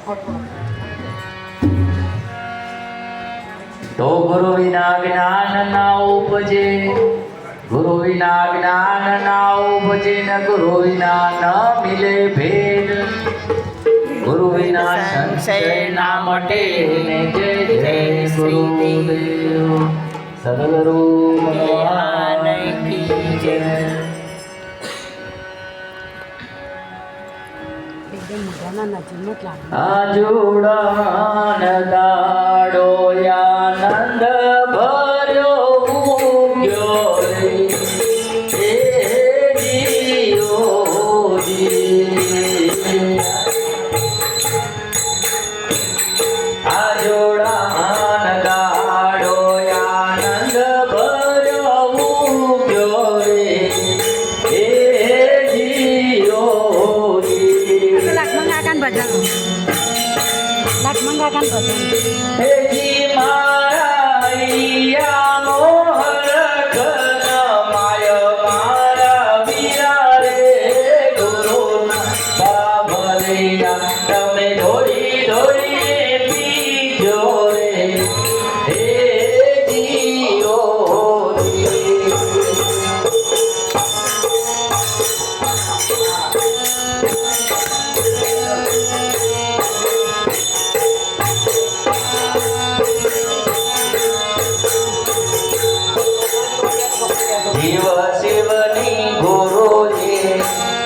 तो गुरु विना ज्ञान ना उपजे, गुरु विना ज्ञान ना उपजे, न गुरु विना न मिले भेद, गुरु विना संशय ना मटे, ने जय जय गुरुदेव। सद्गुरु भगवान की जय। आजुड़न दाड़ो आनंद भर्यो उग्यो रे, हे जियो जी। आजुड़न दाड़ो आनंद भर्यो उग्यो रे, हे जियो जी। લખમંગાકાન ભજન હે જી મારા મોહર ઘન માય મારા વીરા રે, ગુરુના બાબરિયા તમે ધોઈ ધોઈ પીજો રે, હે જીઓ જીવ શિવની ગુરુજી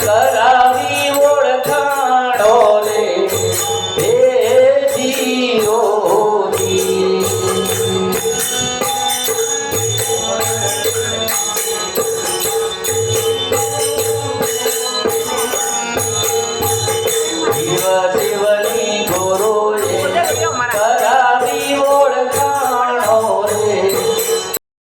કરાવી ઓળખાણો રે, હે જીઓજી। જીવ શિવ